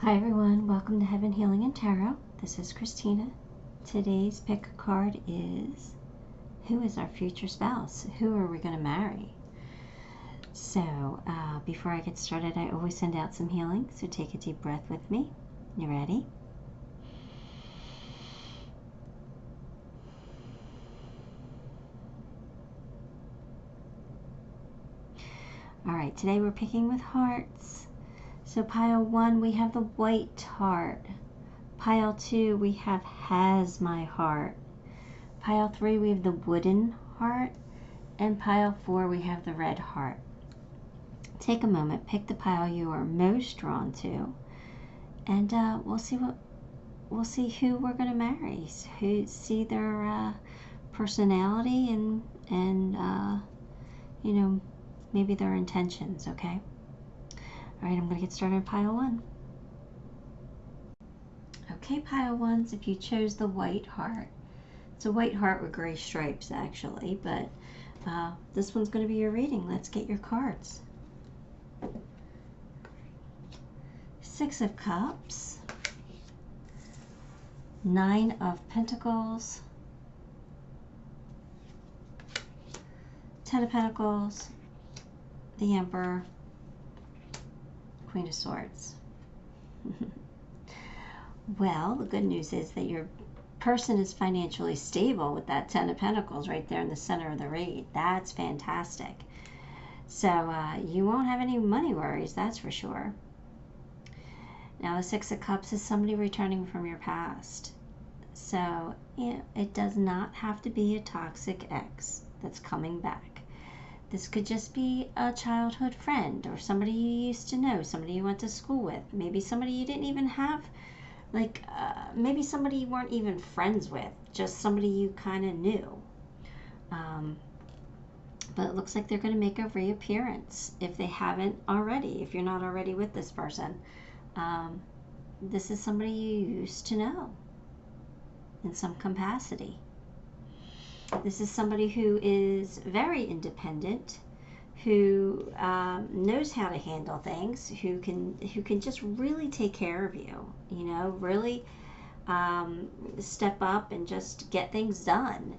Hi everyone, welcome to Heaven Healing and Tarot. This is Christina. Today's pick card is, who is our future spouse? Who are we going to marry? So before I get started, I always send out some healing, so take a deep breath with me. You ready? All right, today we're picking with hearts. So pile 1, we have the white heart. Pile 2, we have has my heart. Pile 3, we have the wooden heart. And pile 4, we have the red heart. Take a moment, pick the pile you are most drawn to, and we'll see who we're going to marry. See their personality and you know, maybe their intentions. Okay. All right, I'm going to get started on pile 1. Okay, pile 1s, if you chose the white heart. It's a white heart with gray stripes, actually, but this one's going to be your reading. Let's get your cards. 6 of Cups, 9 of Pentacles, 10 of Pentacles, the Emperor, Queen of Swords. Well, the good news is that your person is financially stable with that 10 of Pentacles right there in the center of the read. That's fantastic. So you won't have any money worries, that's for sure. Now the 6 of Cups is somebody returning from your past. So it does not have to be a toxic ex that's coming back. This could just be a childhood friend or somebody you used to know, somebody you went to school with, maybe somebody you didn't even have, like maybe somebody you weren't even friends with, just somebody you kind of knew. But it looks like they're going to make a reappearance if they haven't already, if you're not already with this person. This is somebody you used to know in some capacity. This is somebody who is very independent, who knows how to handle things, who can just really take care of you, you know, really step up and just get things done.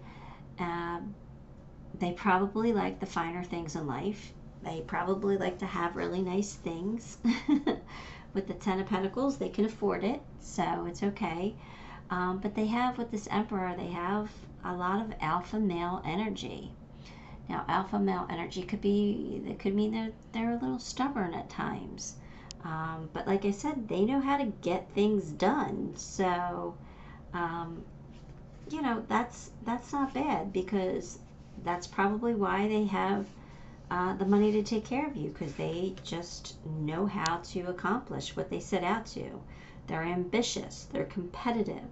They probably like the finer things in life. They probably like to have really nice things. With the 10 of Pentacles, they can afford it, so it's okay. But they have, with this Emperor, they have a lot of alpha male energy. Now, alpha male energy could mean they're a little stubborn at times. But like I said, they know how to get things done. So, you know, that's not bad, because that's probably why they have the money to take care of you, because they just know how to accomplish what they set out to. They're ambitious. They're competitive.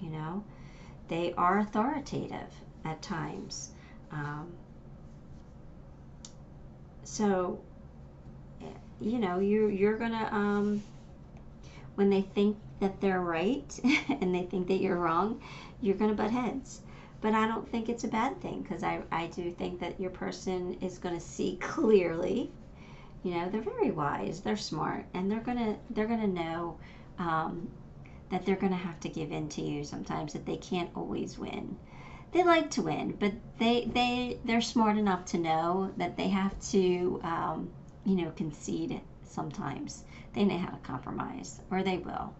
You know, they are authoritative at times. So, you know, you're gonna when they think that they're right and they think that you're wrong, you're gonna butt heads. But I don't think it's a bad thing, because I do think that your person is going to see clearly. You know, they're very wise, they're smart, and they're gonna know that they're gonna have to give in to you sometimes, that they can't always win. They like to win, but they're smart enough to know that they have to you know, concede sometimes. They know how to compromise, or they will.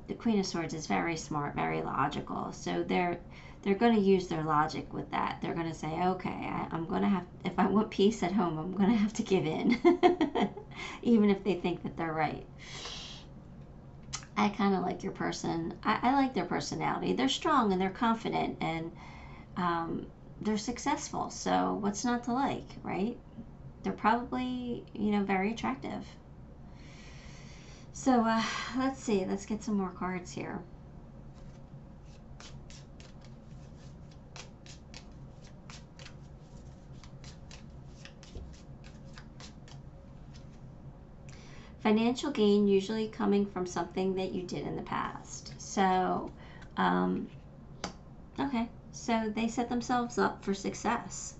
The Queen of Swords is very smart, very logical, so they're going to use their logic with that. They're going to say, okay, I'm going to have, if I want peace at home, I'm going to have to give in, even if they think that they're right. I kind of like your person. I like their personality. They're strong and they're confident, and they're successful, so what's not to like, right? They're probably, you know, very attractive. So let's see, let's get some more cards here. Financial gain usually coming from something that you did in the past. So, okay, so they set themselves up for success.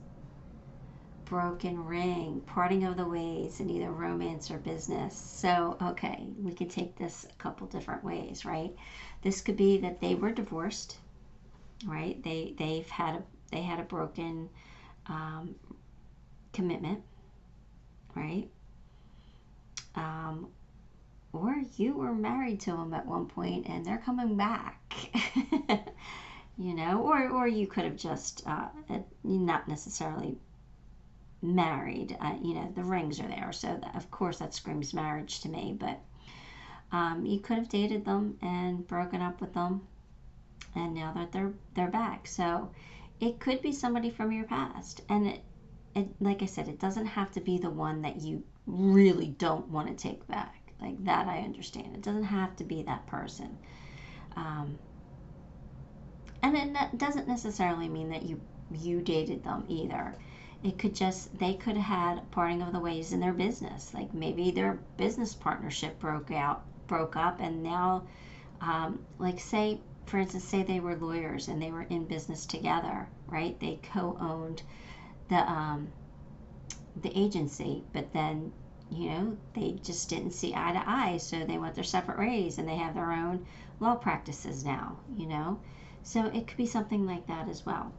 broken ring, parting of the ways in either romance or business. So, okay, we could take this a couple different ways, right? This could be that they were divorced, right? They had a broken commitment, right? Or you were married to them at one point and they're coming back. You know, or you could have just not necessarily married. You know, the rings are there, so that, of course that screams marriage to me. But you could have dated them and broken up with them, and now that they're back. So it could be somebody from your past, and it like I said, it doesn't have to be the one that you really don't want to take back. Like that, I understand. It doesn't have to be that person. And it doesn't necessarily mean that you dated them either. It could just, they could have had a parting of the ways in their business. Like maybe their business partnership broke up, and now, like say, for instance, say they were lawyers and they were in business together, right? They co-owned the agency, but then, you know, they just didn't see eye to eye, so they went their separate ways and they have their own law practices now, you know? So it could be something like that as well.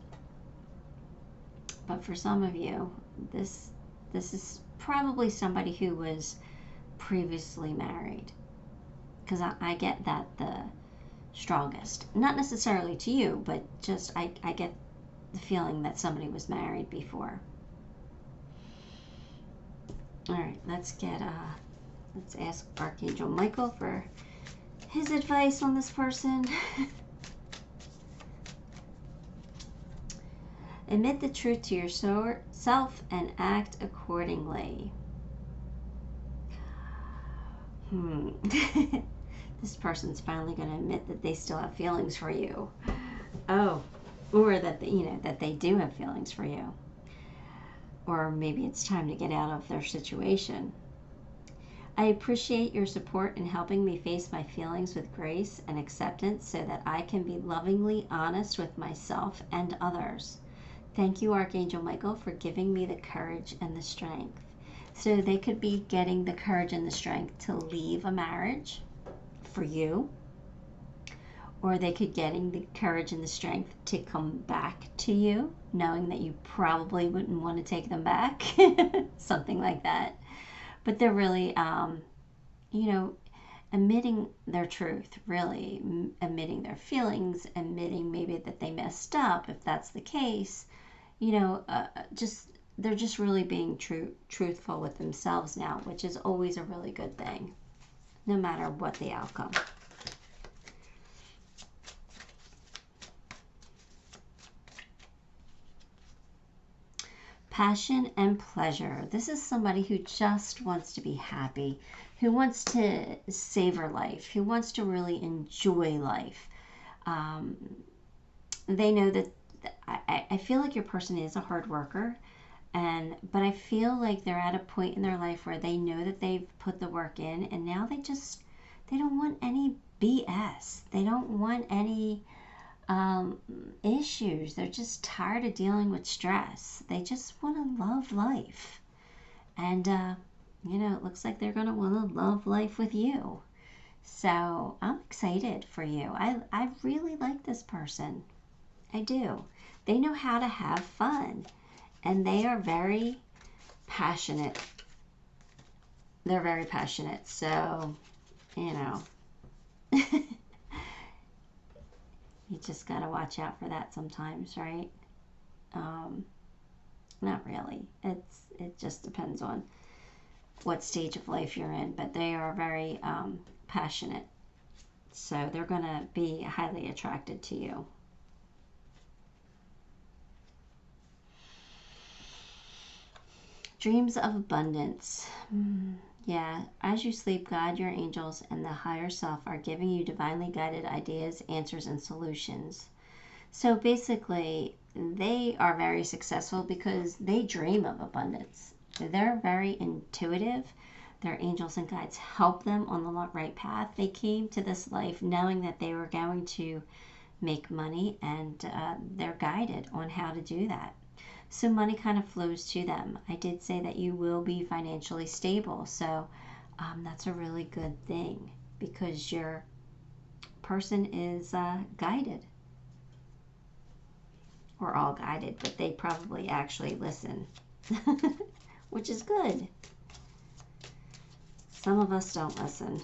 But for some of you, this is probably somebody who was previously married, because I get that the strongest. Not necessarily to you, but just I get the feeling that somebody was married before. All right, let's ask Archangel Michael for his advice on this person. Admit the truth to yourself and act accordingly. This person's finally going to admit that they still have feelings for you. Oh, or that that they do have feelings for you. Or maybe it's time to get out of their situation. I appreciate your support in helping me face my feelings with grace and acceptance so that I can be lovingly honest with myself and others. Thank you, Archangel Michael, for giving me the courage and the strength. So they could be getting the courage and the strength to leave a marriage for you, or they could getting the courage and the strength to come back to you, knowing that you probably wouldn't want to take them back, something like that. But they're really, admitting their truth, really admitting their feelings, admitting maybe that they messed up, if that's the case. They're just really being truthful with themselves now, which is always a really good thing, no matter what the outcome. Passion and pleasure. This is somebody who just wants to be happy, who wants to savor life, who wants to really enjoy life. They know that I feel like your person is a hard worker, but I feel like they're at a point in their life where they know that they've put the work in, and now they don't want any BS. They don't want any issues. They're just tired of dealing with stress. They just want to love life. And, it looks like they're going to want to love life with you. So I'm excited for you. I really like this person. I do. They know how to have fun. And they are very passionate. They're very passionate. So, you just got to watch out for that sometimes, right? Not really. It just depends on what stage of life you're in, but they are very passionate. So they're going to be highly attracted to you. Dreams of abundance. Yeah, as you sleep, God, your angels, and the higher self are giving you divinely guided ideas, answers, and solutions. So basically, they are very successful because they dream of abundance. They're very intuitive. Their angels and guides help them on the right path. They came to this life knowing that they were going to make money, and they're guided on how to do that. So money kind of flows to them. I did say that you will be financially stable. So that's a really good thing because your person is guided. We're all guided, but they probably actually listen, which is good. Some of us don't listen.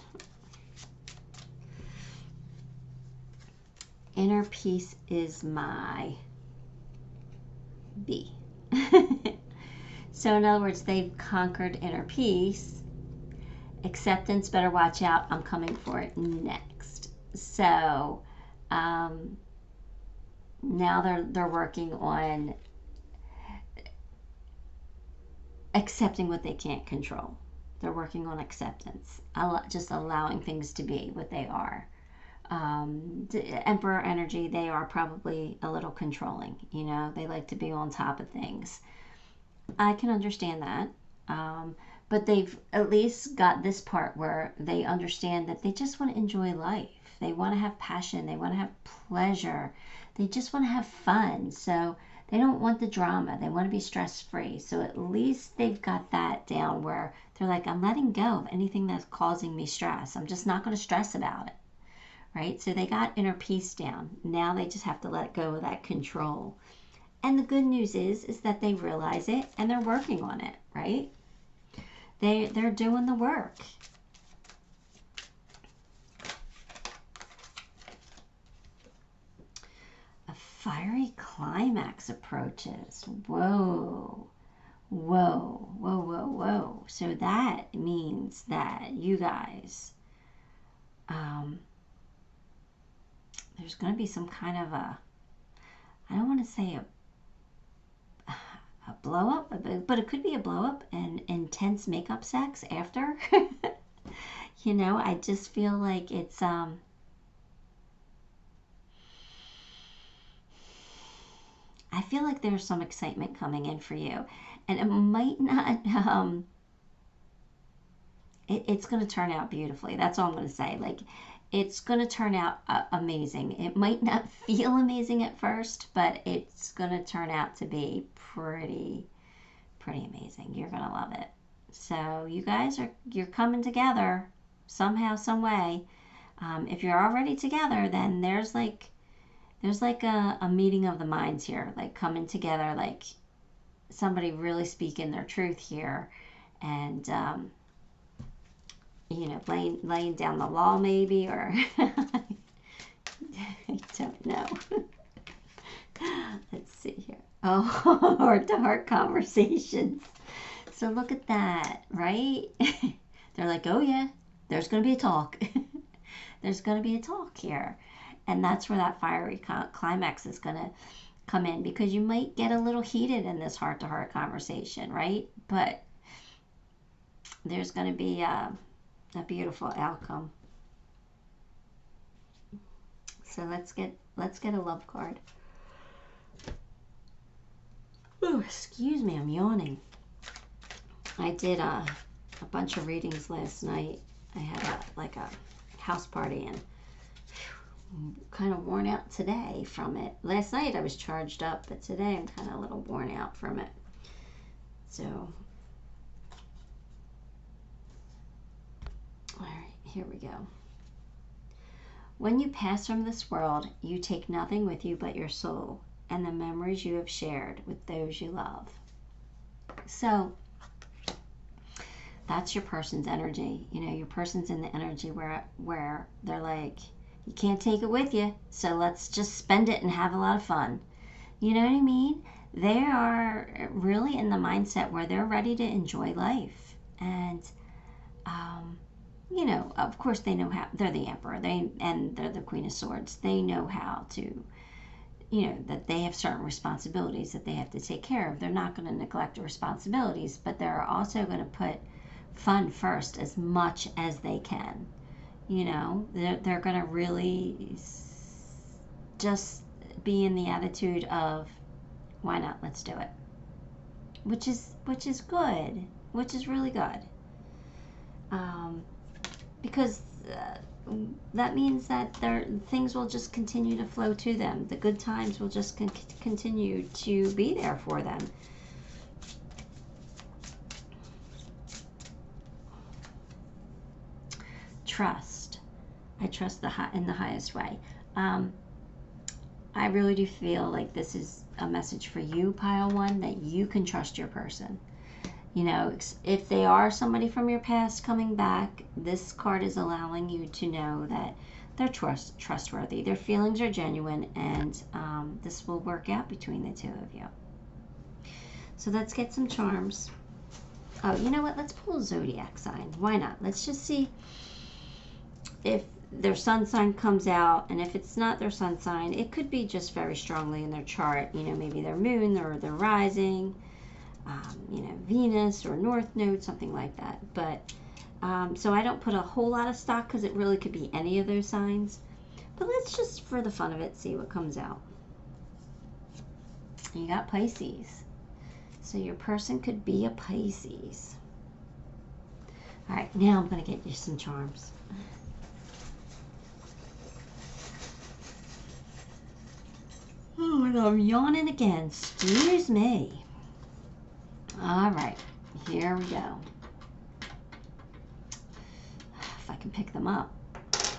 Inner peace is my B. So in other words, they've conquered inner peace. Acceptance, better watch out. I'm coming for it next. So now they're working on accepting what they can't control. They're working on acceptance, just allowing things to be what they are. The Emperor energy, they are probably a little controlling. You know, they like to be on top of things. I can understand that. But they've at least got this part where they understand that they just want to enjoy life. They want to have passion. They want to have pleasure. They just want to have fun. So they don't want the drama. They want to be stress-free. So at least they've got that down where they're like, I'm letting go of anything that's causing me stress. I'm just not going to stress about it. Right? So they got inner peace down. Now they just have to let go of that control. And the good news is that they realize it and they're working on it, right? They're doing the work. A fiery climax approaches. Whoa. Whoa. Whoa, whoa, whoa. So that means that you guys, there's going to be some kind of a, I don't want to say a blow up, but it could be a blow up and intense makeup sex after. You know, I just feel like it's I feel like there's some excitement coming in for you, and it might not it's going to turn out beautifully. That's all I'm going to say. Like, it's going to turn out amazing. It might not feel amazing at first, but it's going to turn out to be pretty amazing. You're going to love it. So you guys you're coming together somehow, some way. If you're already together, then there's like a meeting of the minds here, like coming together, like somebody really speaking their truth here, and you know, laying down the law maybe, or I don't know. Let's see here. Oh, heart-to-heart conversations. So look at that, right? They're like, oh yeah, there's going to be a talk. There's going to be a talk here. And that's where that fiery climax is going to come in, because you might get a little heated in this heart-to-heart conversation, right? But there's going to be a beautiful outcome. So let's get a love card. Oh, excuse me, I'm yawning. I did a bunch of readings last night. I had a house party, and kind of worn out today from it. Last night I was charged up, but today I'm kind of a little worn out from it. So, all right, here we go. When you pass from this world, you take nothing with you but your soul and the memories you have shared with those you love. So that's your person's energy. You know, your person's in the energy where they're like, you can't take it with you, so let's just spend it and have a lot of fun. You know what I mean? They are really in the mindset where they're ready to enjoy life. And, you know, of course they know how. They're the Emperor, and they're the Queen of Swords. They know how to, you know, that they have certain responsibilities that they have to take care of. They're not going to neglect the responsibilities, but they're also going to put fun first as much as they can. You know, they're going to really just be in the attitude of, why not? Let's do it. Which is good. Which is really good. Because that means that things will just continue to flow to them. The good times will just continue to be there for them. Trust. I trust in the highest way. I really do feel like this is a message for you, pile one, that you can trust your person. You know, if they are somebody from your past coming back, this card is allowing you to know that they're trustworthy. Their feelings are genuine, and this will work out between the two of you. So let's get some charms. Oh, you know what? Let's pull a zodiac sign. Why not? Let's just see if their sun sign comes out, and if it's not their sun sign, it could be just very strongly in their chart. You know, maybe their moon or their rising, you know, Venus or North Node, something like that. But so I don't put a whole lot of stock because it really could be any of those signs. But let's just, for the fun of it, see what comes out. You got Pisces. So your person could be a Pisces. All right, now I'm going to get you some charms. Oh, and I'm yawning again. Excuse me. All right, here we go. If I can pick them up.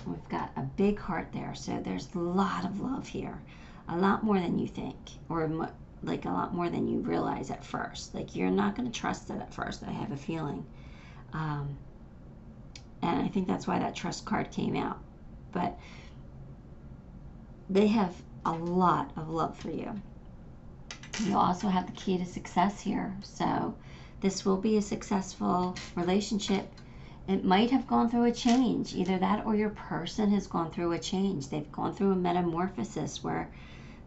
We've got a big heart there, so there's a lot of love here. A lot more than you think, or like a lot more than you realize at first. Like, you're not going to trust it at first, I have a feeling. And I think that's why that trust card came out. But they have a lot of love for you. You also have the key to success here. So this will be a successful relationship. It might have gone through a change. Either that or your person has gone through a change. They've gone through a metamorphosis where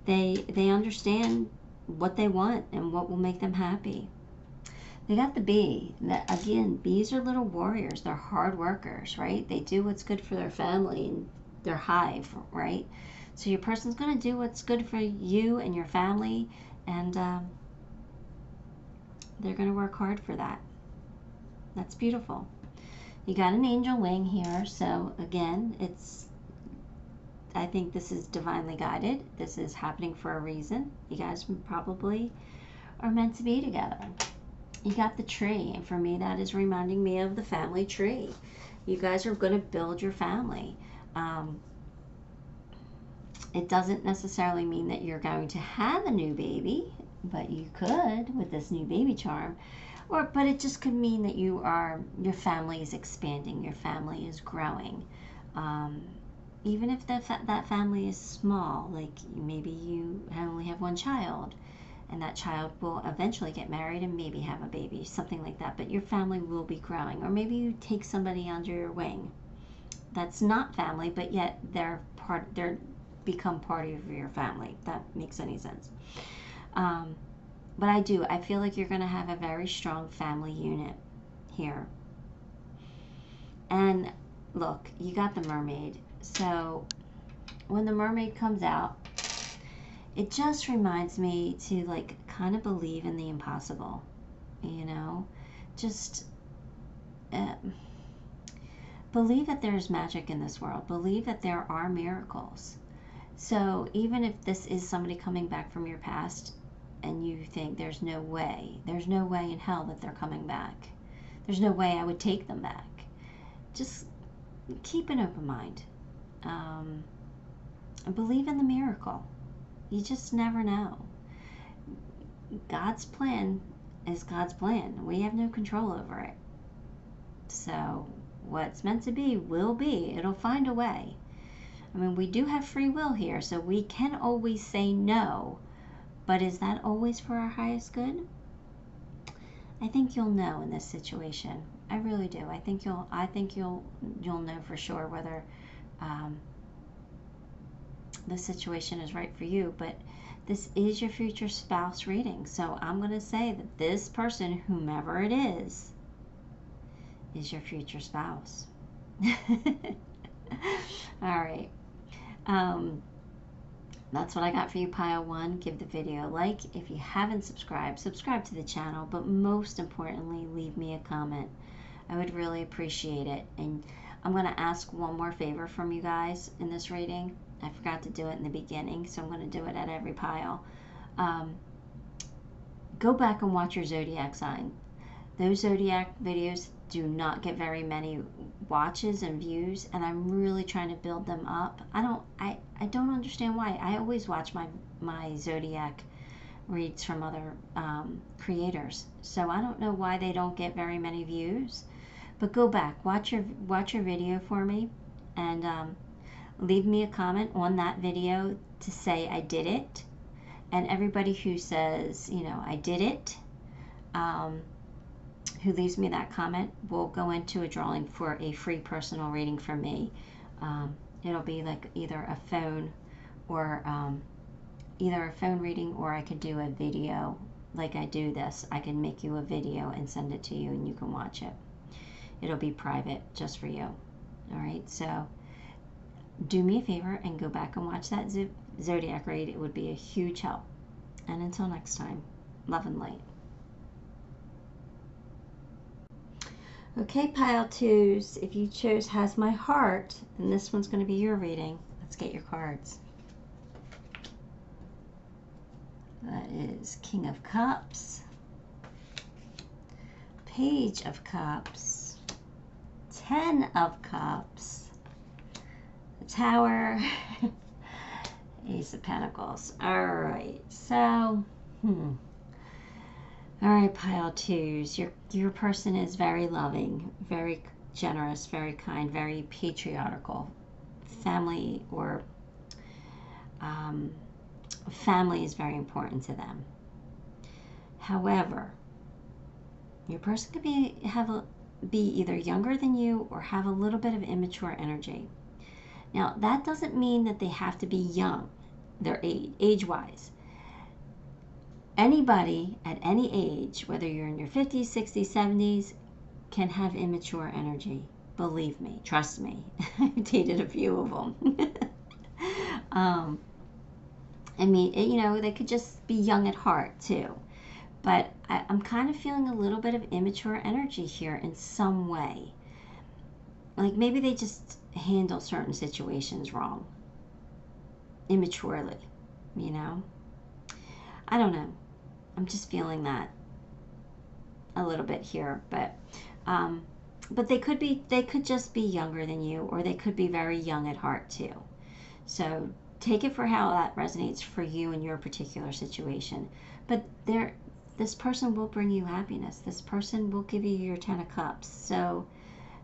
they understand what they want and what will make them happy. They got the bee. Again, bees are little warriors. They're hard workers, right? They do what's good for their family and their hive, right? So your person's going to do what's good for you and your family, and they're going to work hard for that. That's beautiful. You got an angel wing here, so again, I think this is divinely guided. This is happening for a reason. You guys probably are meant to be together. You got the tree, and for me, that is reminding me of the family tree. You guys are going to build your family. It doesn't necessarily mean that you're going to have a new baby, but you could with this new baby charm. But it just could mean that your family is expanding, your family is growing. Even if that family is small, like maybe you only have one child, and that child will eventually get married and maybe have a baby, something like that. But your family will be growing. Or maybe you take somebody under your wing that's not family, but yet they're become part of your family. If that makes any sense. But I feel like you're going to have a very strong family unit here. And look, you got the mermaid. So when the mermaid comes out, it just reminds me to like kind of believe in the impossible, you know, just believe that there's magic in this world. Believe that there are miracles. So even if this is somebody coming back from your past and you think there's no way in hell that they're coming back, there's no way I would take them back, just keep an open mind, and believe in the miracle. You just never know. God's plan is God's plan. We have no control over it. So what's meant to be will be. It'll find a way. I mean, we do have free will here, so we can always say no. But is that always for our highest good? I think you'll know in this situation. I really do. I think you'll know for sure whether the situation is right for you. But this is your future spouse reading, so I'm going to say that this person, whomever it is your future spouse. All right. That's what I got for you, pile one. Give the video a like. If you haven't subscribed, subscribe to the channel, but most importantly, leave me a comment. I would really appreciate it. And I'm going to ask one more favor from you guys in this reading. I forgot to do it in the beginning, so I'm going to do it at every pile. Go back and watch your zodiac sign. Those zodiac videos do not get very many watches and views, and I'm really trying to build them up. I don't understand why. I always watch my zodiac reads from other creators, so I don't know why they don't get very many views. But go back, watch your video for me, and leave me a comment on that video to say I did it. And everybody who says, you know, I did it, who leaves me that comment will go into a drawing for a free personal reading from me. It'll be like either a phone or either a phone reading, or I could do a video like I do this. I can make you a video and send it to you, and you can watch it. It'll be private just for you. All right, so do me a favor and go back and watch that zodiac read. It would be a huge help. And until next time, love and light. Okay, pile twos, if you chose Has My Heart, then this one's going to be your reading. Let's get your cards. That is King of Cups, Page of Cups, 10 of Cups, the Tower, Ace of Pentacles. All right, so, all right, pile twos. Your person is very loving, very generous, very kind, very patriarchal. Family or family is very important to them. However, your person could be either younger than you or have a little bit of immature energy. Now, that doesn't mean that they have to be young, their age-wise. Anybody at any age, whether you're in your 50s, 60s, 70s, can have immature energy. Believe me, trust me. I've dated a few of them. I mean, you know, they could just be young at heart too. But I'm kind of feeling a little bit of immature energy here in some way. Like maybe they just handle certain situations wrong. Immaturely, you know? I don't know. I'm just feeling that a little bit here. But they could just be younger than you, or they could be very young at heart too. So take it for how that resonates for you in your particular situation. But this person will bring you happiness. This person will give you your 10 of Cups. So,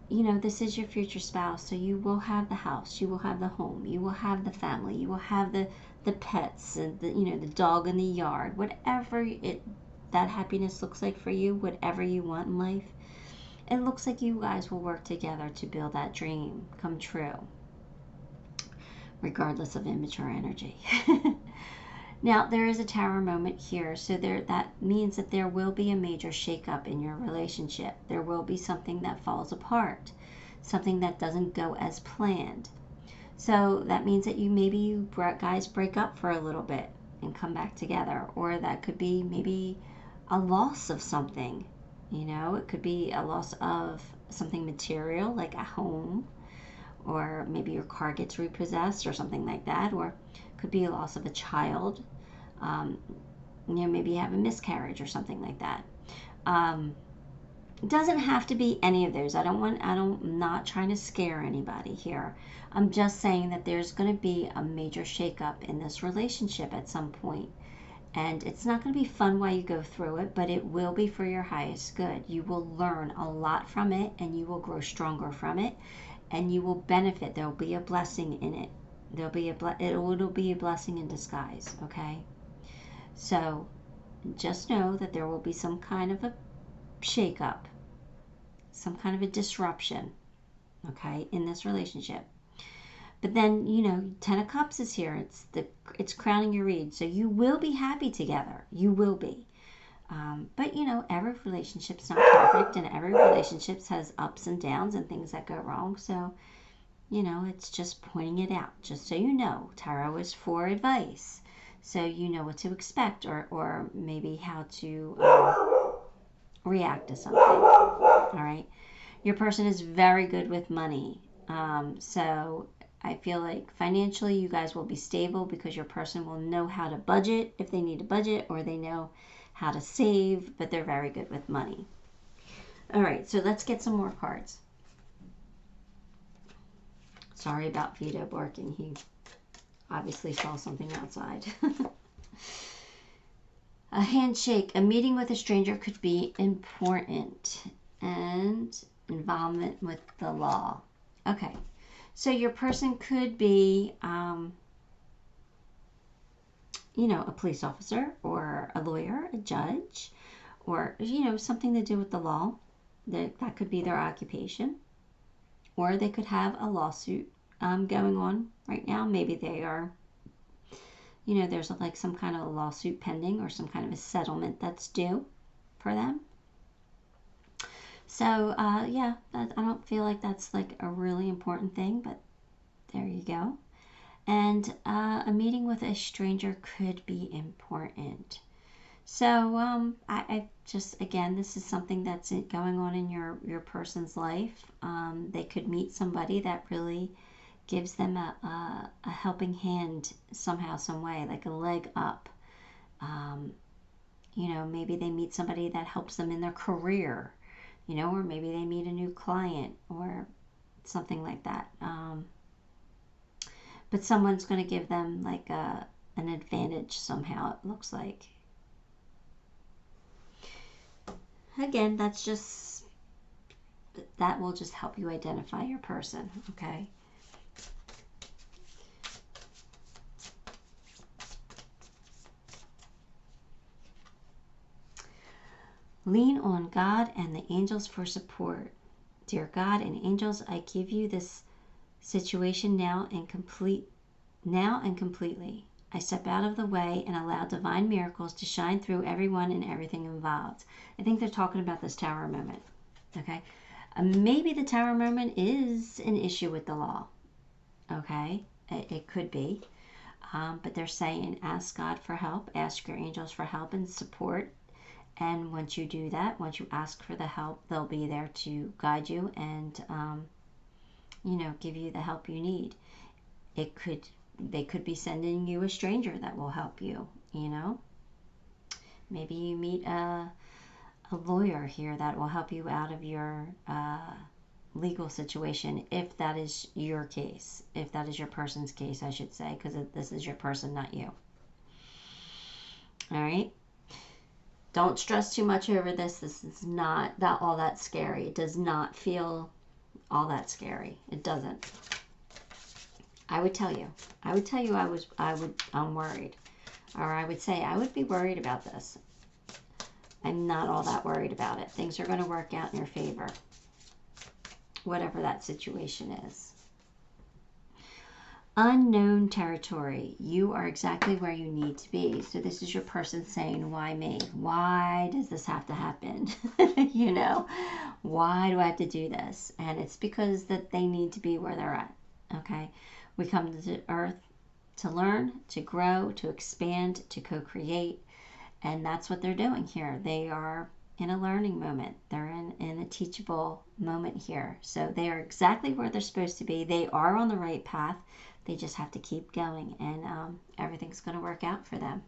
you know, this is your future spouse. So you will have the house, you will have the home, you will have the family, you will have the pets, and the dog in the yard. Whatever that happiness looks like for you, whatever you want in life, it looks like you guys will work together to build that dream come true, regardless of immature energy. Now, there is a Tower moment here, so that means that there will be a major shakeup in your relationship. There will be something that falls apart, something that doesn't go as planned. So that means that you guys break up for a little bit and come back together, or that could be maybe a loss of something. You know, it could be a loss of something material, like a home, or maybe your car gets repossessed or something like that, or it could be a loss of a child. Maybe you have a miscarriage or something like that. It doesn't have to be any of those. I'm not trying to scare anybody here. I'm just saying that there's going to be a major shakeup in this relationship at some point. And it's not going to be fun while you go through it, but it will be for your highest good. You will learn a lot from it, and you will grow stronger from it, and you will benefit. There will be a blessing in it. It'll be a blessing in disguise, okay? So just know that there will be some kind of a shakeup, some kind of a disruption, okay, in this relationship. But then, 10 of Cups is here. It's crowning your read. So you will be happy together. You will be. But, every relationship's not perfect, and every relationship has ups and downs and things that go wrong. So, it's just pointing it out. Just so you know, tarot is for advice. So you know what to expect, or maybe how to react to something. All right? Your person is very good with money. So I feel like financially you guys will be stable because your person will know how to budget if they need a budget, or they know how to save, but they're very good with money. All right, so let's get some more cards. Sorry about Vito barking. He obviously saw something outside. A handshake, a meeting with a stranger could be important, and involvement with the law. Okay, so your person could be, you know, a police officer or a lawyer, a judge, or, you know, something to do with the law. That could be their occupation. Or they could have a lawsuit going on right now. Maybe they are, you know, there's like some kind of a lawsuit pending or some kind of a settlement that's due for them. So, yeah, I don't feel like that's like a really important thing, but there you go. And a meeting with a stranger could be important. So, I just, again, this is something that's going on in your person's life. They could meet somebody that really gives them a helping hand somehow, some way, like a leg up. You know, maybe they meet somebody that helps them in their career, you know, or maybe they meet a new client or something like that. But someone's going to give them like an advantage somehow, it looks like. Again, that will just help you identify your person, okay? Lean on God and the angels for support. Dear God and angels, I give you this situation now and completely. I step out of the way and allow divine miracles to shine through everyone and everything involved. I think they're talking about this tower moment, okay? Maybe the tower moment is an issue with the law, okay? It could be. But they're saying ask God for help, ask your angels for help and support. And once you do that, once you ask for the help, they'll be there to guide you and, you know, give you the help you need. They could be sending you a stranger that will help you, you know. Maybe you meet a lawyer here that will help you out of your legal situation, if that is your case, if that is your person's case, I should say, because this is your person, not you. All right. Don't stress too much over this. This is not all that scary. It does not feel all that scary. It doesn't. I would tell you I'm worried. Or I would say I would be worried about this. I'm not all that worried about it. Things are going to work out in your favor, whatever that situation is. Unknown territory. You are exactly where you need to be. So this is your person saying, why me? Why does this have to happen? You know, why do I have to do this? And it's because that they need to be where they're at. Okay. We come to the earth to learn, to grow, to expand, to co-create. And that's what they're doing here. They are in a learning moment. They're in a teachable moment here. So they are exactly where they're supposed to be. They are on the right path. They just have to keep going, and everything's going to work out for them.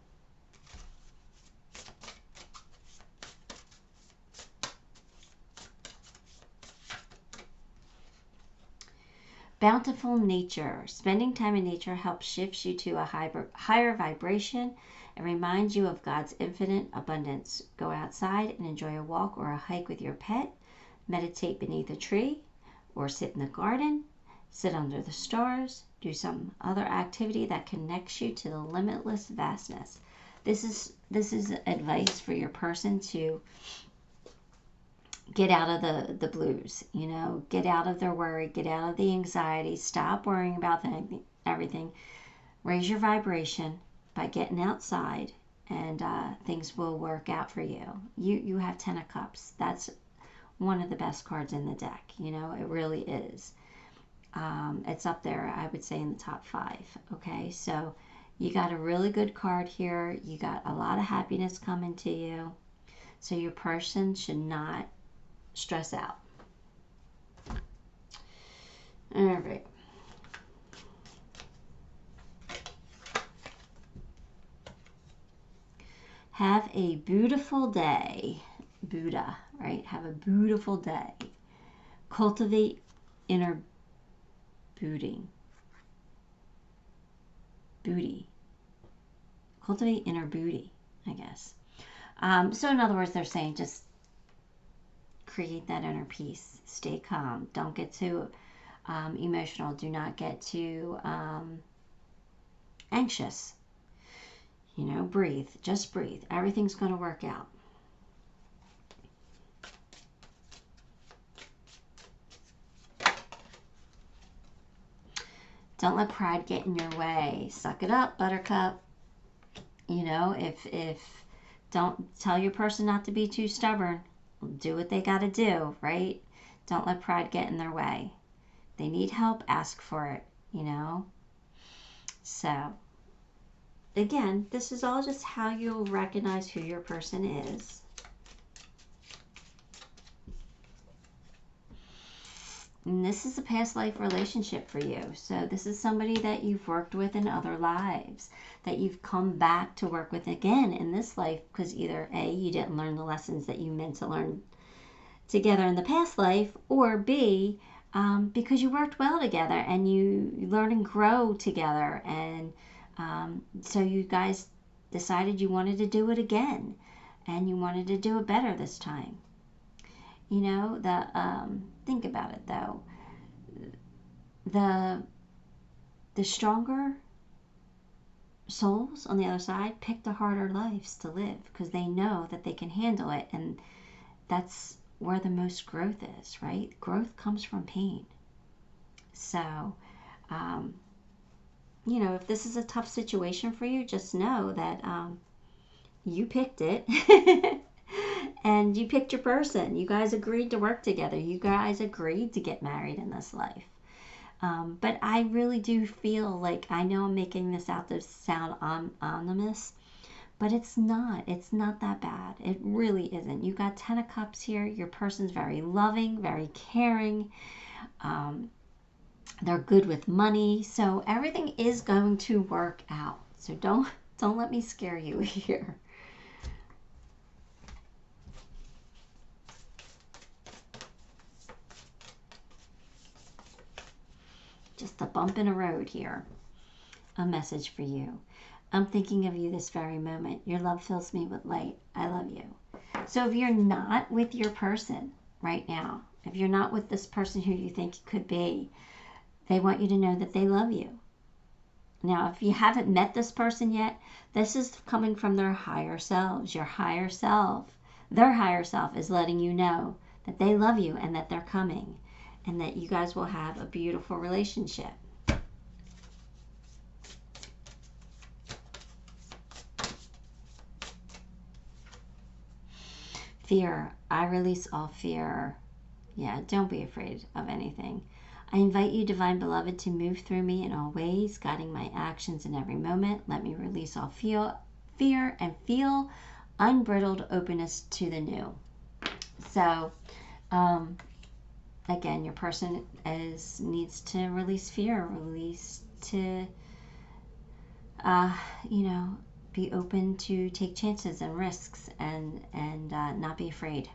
Bountiful nature. Spending time in nature helps shift you to a higher vibration and reminds you of God's infinite abundance. Go outside and enjoy a walk or a hike with your pet. Meditate beneath a tree or sit in the garden. Sit under the stars. Do some other activity that connects you to the limitless vastness. This is advice for your person to get out of the blues, you know, get out of their worry, get out of the anxiety, stop worrying about everything. Raise your vibration by getting outside, and things will work out for you. You have 10 of Cups. That's one of the best cards in the deck, you know, it really is. It's up there, I would say, in the top 5. Okay, so you got a really good card here. You got a lot of happiness coming to you. So your person should not stress out. All right. Have a beautiful day. Buddha, right? Have a beautiful day. Cultivate inner beauty. Cultivate inner beauty, I guess. So in other words, they're saying just create that inner peace. Stay calm. Don't get too emotional. Do not get too anxious. You know, breathe. Just breathe. Everything's going to work out. Don't let pride get in your way. Suck it up, buttercup. You know, if don't tell your person not to be too stubborn. Do what they got to do, right? Don't let pride get in their way. They need help, ask for it, you know? So, again, this is all just how you'll recognize who your person is. And this is a past life relationship for you. So this is somebody that you've worked with in other lives, that you've come back to work with again in this life, because either A, you didn't learn the lessons that you meant to learn together in the past life, or B, because you worked well together and you learn and grow together. And so you guys decided you wanted to do it again, and you wanted to do it better this time. You know, think about it though. The stronger souls on the other side pick the harder lives to live because they know that they can handle it, and that's where the most growth is, right? Growth comes from pain. So, you know, if this is a tough situation for you, just know that you picked it. And you picked your person. You guys agreed to work together. You guys agreed to get married in this life. But I really do feel like, I know I'm making this out to sound ominous, but it's not. It's not that bad. It really isn't. You got 10 of Cups here. Your person's very loving, very caring. They're good with money. So everything is going to work out. So don't let me scare you here. Just a bump in a road here. A message for you. I'm thinking of you this very moment. Your love fills me with light. I love you. So if you're not with your person right now, if you're not with this person who you think you could be, they want you to know that they love you. Now, if you haven't met this person yet, this is coming from their higher selves. Your higher self, their higher self is letting you know that they love you and that they're coming, and that you guys will have a beautiful relationship. Fear. I release all fear. Yeah, don't be afraid of anything. I invite you, Divine Beloved, to move through me in all ways, guiding my actions in every moment. Let me release all fear and feel unbridled openness to the new. So, again, your person needs to release fear, you know, be open to take chances and risks, and not be afraid.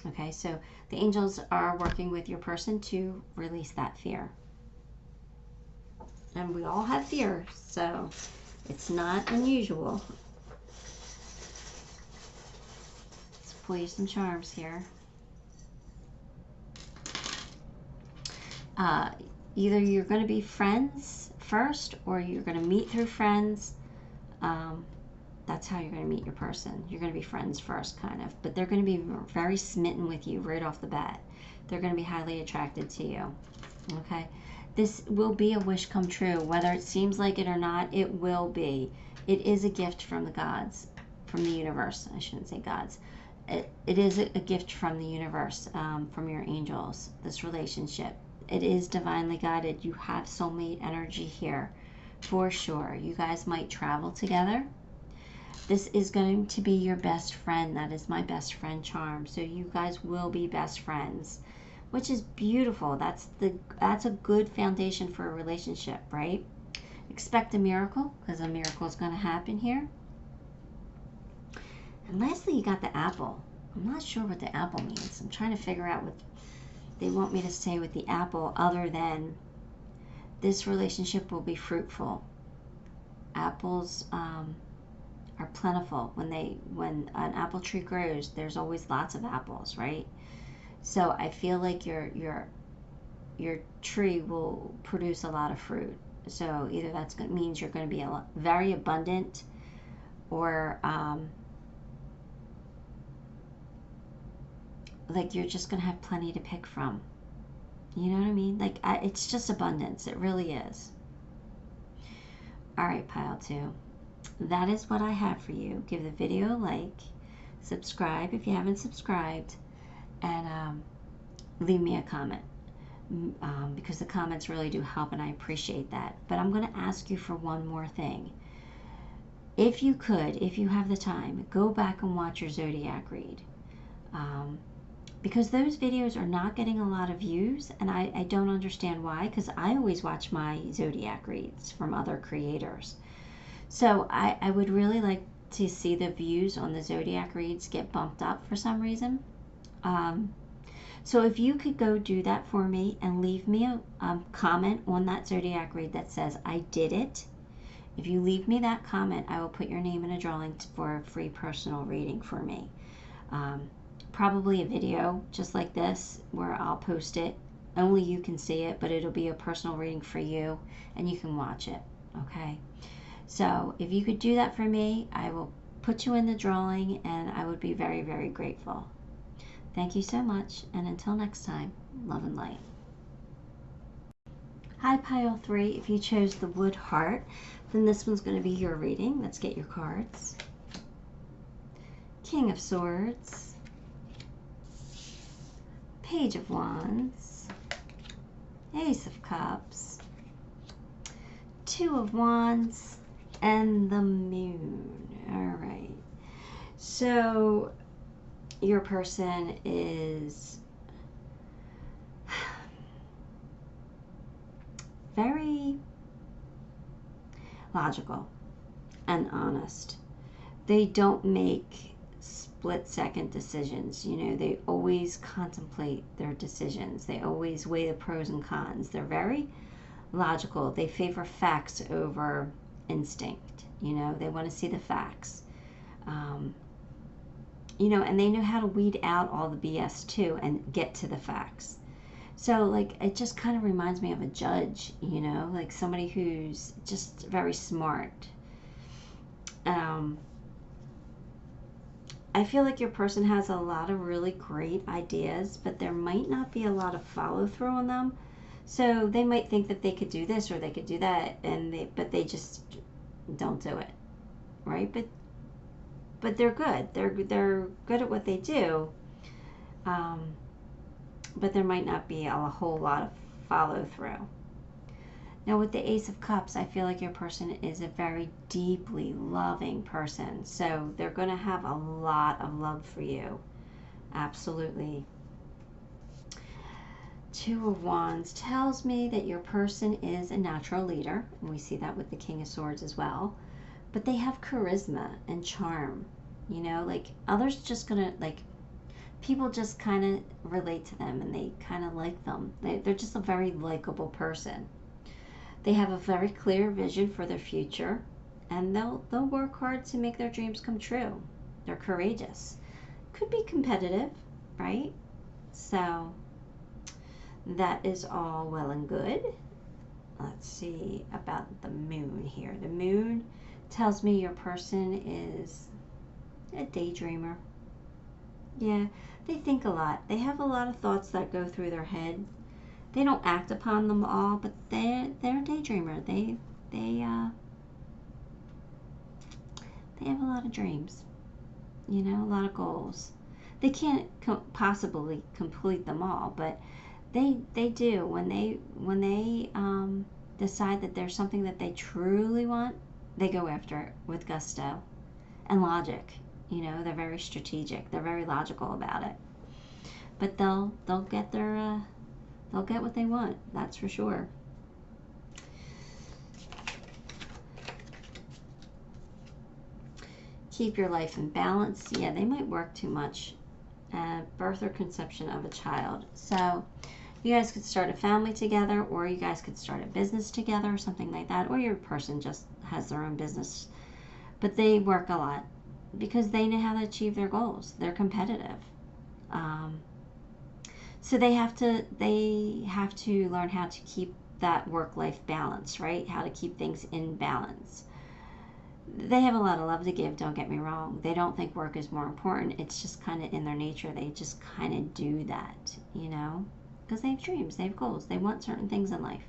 Okay, so the angels are working with your person to release that fear. And we all have fear, so it's not unusual. Let's pull you some charms here. Either you're going to be friends first, or you're going to meet through friends. That's how you're going to meet your person. You're going to be friends first, kind of. But they're going to be very smitten with you right off the bat. They're going to be highly attracted to you. Okay? This will be a wish come true. Whether it seems like it or not, it will be. It is a gift from the gods, from the universe. I shouldn't say gods. It is a gift from the universe, from your angels, this relationship. It is divinely guided. You have soulmate energy here, for sure. You guys might travel together. This is going to be your best friend. That is my best friend charm. So you guys will be best friends. which is beautiful. That's a good foundation for a relationship, right? Expect a miracle, because a miracle is going to happen here. And lastly, you got the apple. I'm not sure what the apple means. I'm trying to figure out what they want me to say with the apple, other than this relationship will be fruitful. Apples are plentiful. When an apple tree grows, there's always lots of apples, right? So I feel like your tree will produce a lot of fruit. So either that means you're going to be very abundant, or like you're just going to have plenty to pick from. You know what I mean? Like, it's just abundance. It really is. All right, pile 2. That is what I have for you. Give the video a like. Subscribe if you haven't subscribed. And leave me a comment. Because the comments really do help, and I appreciate that. But I'm going to ask you for one more thing. If you could, if you have the time, go back and watch your zodiac read. Because those videos are not getting a lot of views, and I don't understand why, because I always watch my zodiac reads from other creators. So I would really like to see the views on the zodiac reads get bumped up for some reason. So if you could go do that for me and leave me a comment on that zodiac read that says, I did it. If you leave me that comment, I will put your name in a drawing for a free personal reading for me. Probably a video just like this where I'll post it. Only you can see it, but it'll be a personal reading for you, and you can watch it, okay? So if you could do that for me, I will put you in the drawing, and I would be very, very grateful. Thank you so much, and until next time, love and light. Hi, pile 3. If you chose the wood heart, then this one's going to be your reading. Let's get your cards. King of Swords. Page of Wands. Ace of Cups. 2 of Wands. And the Moon. All right. So your person is very logical and honest. They don't make split-second decisions. You know, they always contemplate their decisions. They always weigh the pros and cons. They're very logical. They favor facts over instinct. You know, they want to see the facts. You know, and they know how to weed out all the BS too and get to the facts. So, like, it just kind of reminds me of a judge, you know, like somebody who's just very smart. I feel like your person has a lot of really great ideas, but there might not be a lot of follow through on them. So they might think that they could do this or they could do that, but they just don't do it, right? But they're good. They're good at what they do. But there might not be a whole lot of follow through. Now with the Ace of Cups, I feel like your person is a very deeply loving person. So they're going to have a lot of love for you. Absolutely. 2 of Wands tells me that your person is a natural leader. And we see that with the King of Swords as well. But they have charisma and charm. You know, like others just going to, like, people just kind of relate to them and they kind of like them. They're just a very likable person. They have a very clear vision for their future, and they'll work hard to make their dreams come true. They're courageous. Could be competitive, right? So that is all well and good. Let's see about the Moon here. The Moon tells me your person is a daydreamer. Yeah, they think a lot. They have a lot of thoughts that go through their head. They don't act upon them all, but they're a daydreamer. They have a lot of dreams, you know, a lot of goals. They can't possibly complete them all, but they do. When they decide that there's something that they truly want, they go after it with gusto and logic. You know, they're very strategic. They're very logical about it. but they'll get their they'll get what they want. That's for sure. Keep your life in balance. Yeah, they might work too much. Birth or conception of a child. So you guys could start a family together, or you guys could start a business together or something like that, or your person just has their own business. But they work a lot because they know how to achieve their goals. They're competitive. So they have to learn how to keep that work-life balance, right? How to keep things in balance. They have a lot of love to give, don't get me wrong. They don't think work is more important. It's just kind of in their nature. They just kind of do that, you know, because they have dreams, they have goals, they want certain things in life.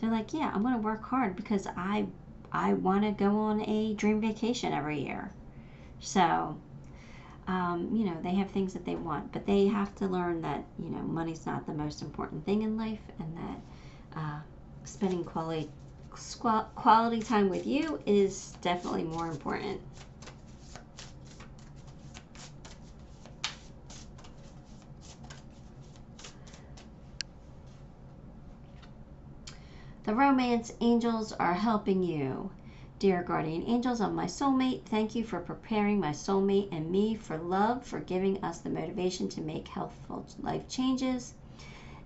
They're like, yeah, I'm going to work hard because I want to go on a dream vacation every year. So, you know, they have things that they want, but they have to learn that, you know, money's not the most important thing in life, and that spending quality time with you is definitely more important. The romance angels are helping you. Dear guardian angels of my soulmate, thank you for preparing my soulmate and me for love, for giving us the motivation to make healthful life changes,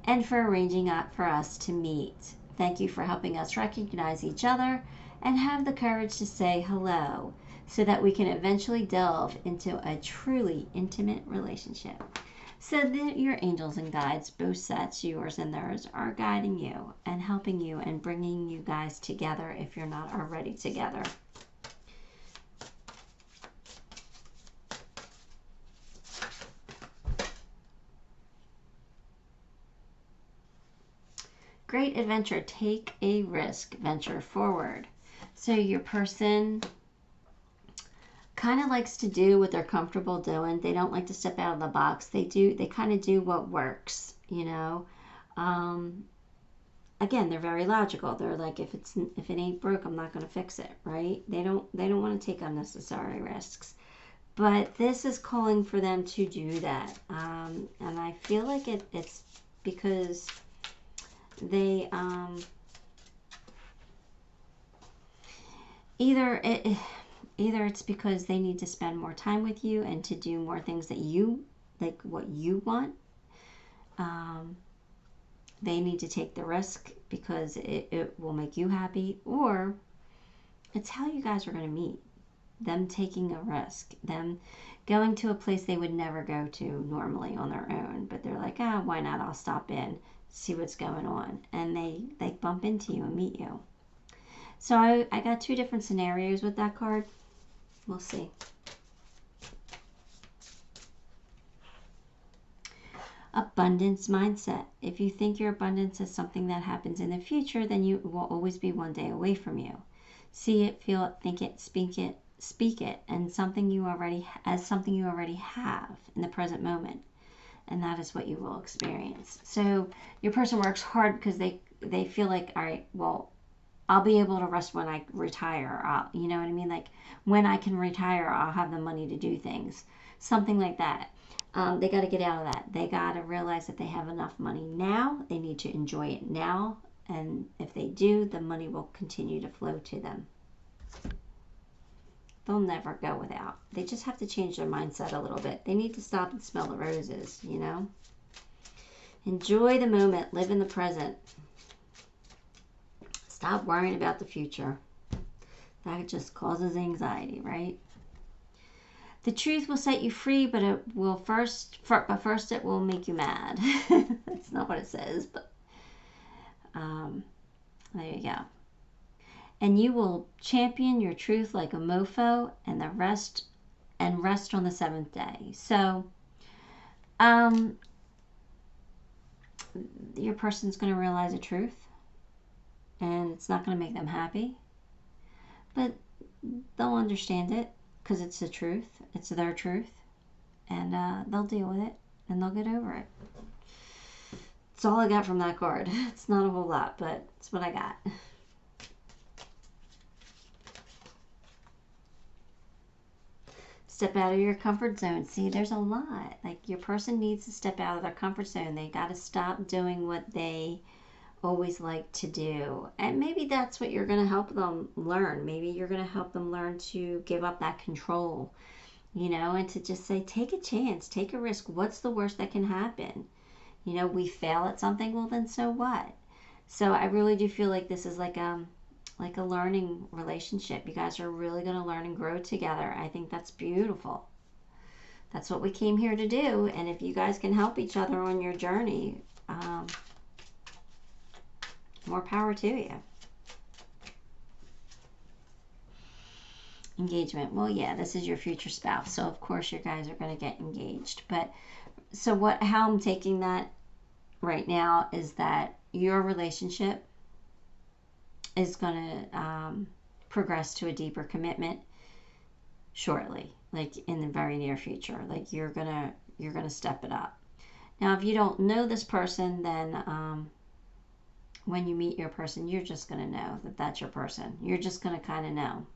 and for arranging for us to meet. Thank you for helping us recognize each other and have the courage to say hello so that we can eventually delve into a truly intimate relationship. So that your angels and guides, both sets, yours and theirs, are guiding you and helping you and bringing you guys together if you're not already together. Great adventure. Take a risk. Venture forward. So your person kind of likes to do what they're comfortable doing. They don't like to step out of the box. They kind of do what works, you know. Again, they're very logical. They're like, if it ain't broke, I'm not going to fix it, right? They don't want to take unnecessary risks. But this is calling for them to do that. And I feel like it's because they either it's because they need to spend more time with you and to do more things that you like, what you want. They need to take the risk because it will make you happy, or it's how you guys are going to meet. Them taking a risk, them going to a place they would never go to normally on their own, but they're like, why not? I'll stop in, see what's going on, and they bump into you and meet you. So I got two different scenarios with that card. We'll see. Abundance mindset. If you think your abundance is something that happens in the future, then you will always be one day away from you. See it, feel it, think it, speak it, and something you already have in the present moment. And that is what you will experience. So your person works hard because they feel like, all right, well, I'll be able to rest when I retire. You know what I mean? Like, when I can retire, I'll have the money to do things. Something like that. They got to get out of that. They got to realize that they have enough money now. They need to enjoy it now. And if they do, the money will continue to flow to them. They'll never go without. They just have to change their mindset a little bit. They need to stop and smell the roses, you know? Enjoy the moment. Live in the present. Stop worrying about the future. That just causes anxiety, right? The truth will set you free, but it will first it will make you mad. That's not what it says, but there you go. And you will champion your truth like a mofo, and rest on the seventh day. So, your person's going to realize the truth, and it's not going to make them happy, but they'll understand it because it's the truth. It's their truth, and they'll deal with it, and they'll get over it. That's all I got from that card. It's not a whole lot, but it's what I got. Step out of your comfort zone. See, there's a lot. Like, your person needs to step out of their comfort zone. They got to stop doing what they always like to do. And maybe that's what you're going to help them learn. Maybe you're going to help them learn to give up that control, you know, and to just say, take a chance, take a risk. What's the worst that can happen? You know, we fail at something, well, then so what? So I really do feel like this is like a learning relationship. You guys are really going to learn and grow together. I think that's beautiful. That's what we came here to do. And if you guys can help each other on your journey, more power to you. Engagement. Well, yeah, this is your future spouse. So, of course, you guys are going to get engaged. But so how I'm taking that right now is that your relationship is going to progress to a deeper commitment shortly, like in the very near future. Like you're gonna step it up. Now, if you don't know this person, then when you meet your person, you're just gonna know that that's your person. You're just gonna kind of know.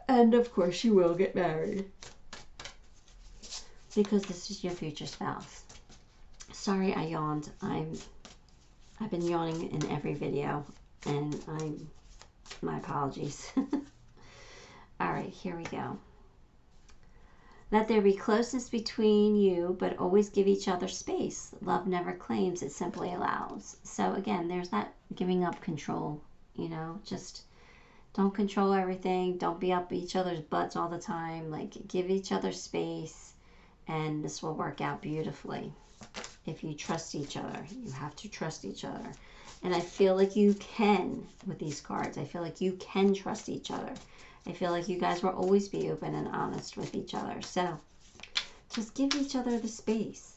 And of course, you will get married because this is your future spouse. Sorry, I yawned. I've been yawning in every video, and my apologies. All right, here we go. Let there be closeness between you, but always give each other space. Love never claims, it simply allows. So again, there's that giving up control, you know, just don't control everything. Don't be up each other's butts all the time. Like, give each other space, and this will work out beautifully. If you trust each other, you have to trust each other. And I feel like you can with these cards. I feel like you can trust each other. I feel like you guys will always be open and honest with each other. So just give each other the space.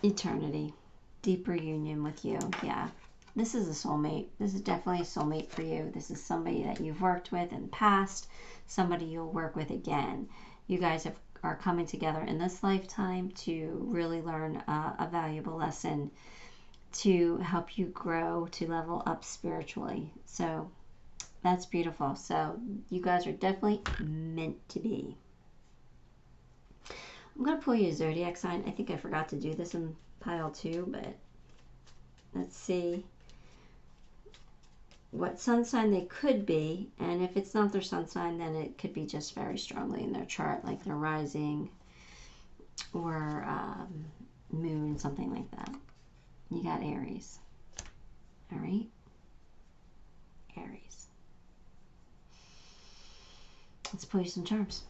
Eternity. Deeper union with you. Yeah. This is a soulmate. This is definitely a soulmate for you. This is somebody that you've worked with in the past. Somebody you'll work with again. You guys are coming together in this lifetime to really learn a valuable lesson to help you grow, to level up spiritually. So that's beautiful. So you guys are definitely meant to be. I'm going to pull you a zodiac sign. I think I forgot to do this in pile 2, but let's see what sun sign they could be. And if it's not their sun sign, then it could be just very strongly in their chart, like their rising or moon, something like that. You got Aries. All right. Aries. Let's pull you some charms.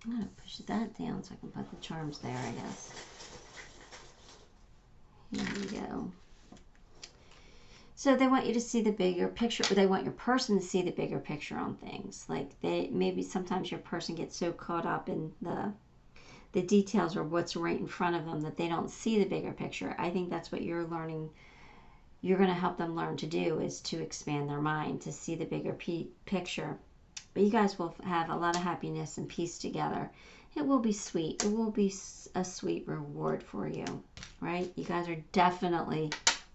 I'm going to push that down so I can put the charms there, I guess. Here we go. So they want you to see the bigger picture, or they want your person to see the bigger picture on things. Like maybe sometimes your person gets so caught up in the details or what's right in front of them that they don't see the bigger picture. I think that's what you're learning. You're going to help them learn to do, is to expand their mind, to see the bigger picture. But you guys will have a lot of happiness and peace together. It will be sweet. It will be a sweet reward for you, right? You guys are definitely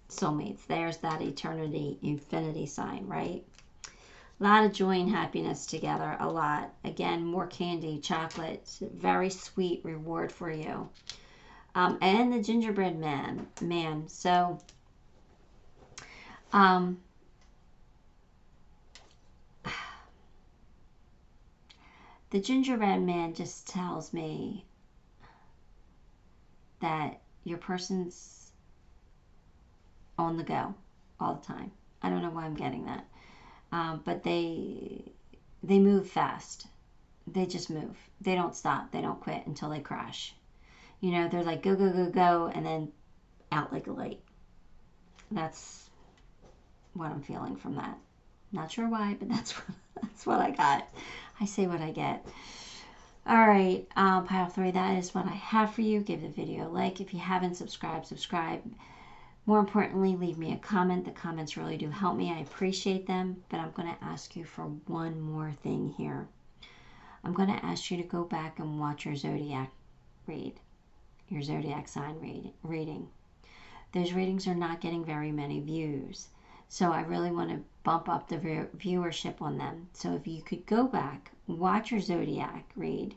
soulmates. There's that eternity, infinity sign, right? A lot of joy and happiness together, a lot. Again, more candy, chocolate, very sweet reward for you. And the gingerbread man. So, the gingerbread man just tells me that your person's on the go all the time. I don't know why I'm getting that. But they move fast. They just move. They don't stop. They don't quit until they crash. You know, they're like, go, go, go, go, and then out like a light. That's what I'm feeling from that. Not sure why, but that's what I got. I say what I get. All right, pile 3, that is what I have for you. Give the video a like. If you haven't subscribed, subscribe. More importantly, leave me a comment. The comments really do help me. I appreciate them. But I'm going to ask you for one more thing here. I'm going to ask you to go back and watch your zodiac read. Your zodiac sign reading. those readings are not getting very many views. So I really want to bump up the viewership on them. So if you could go back, watch your zodiac read,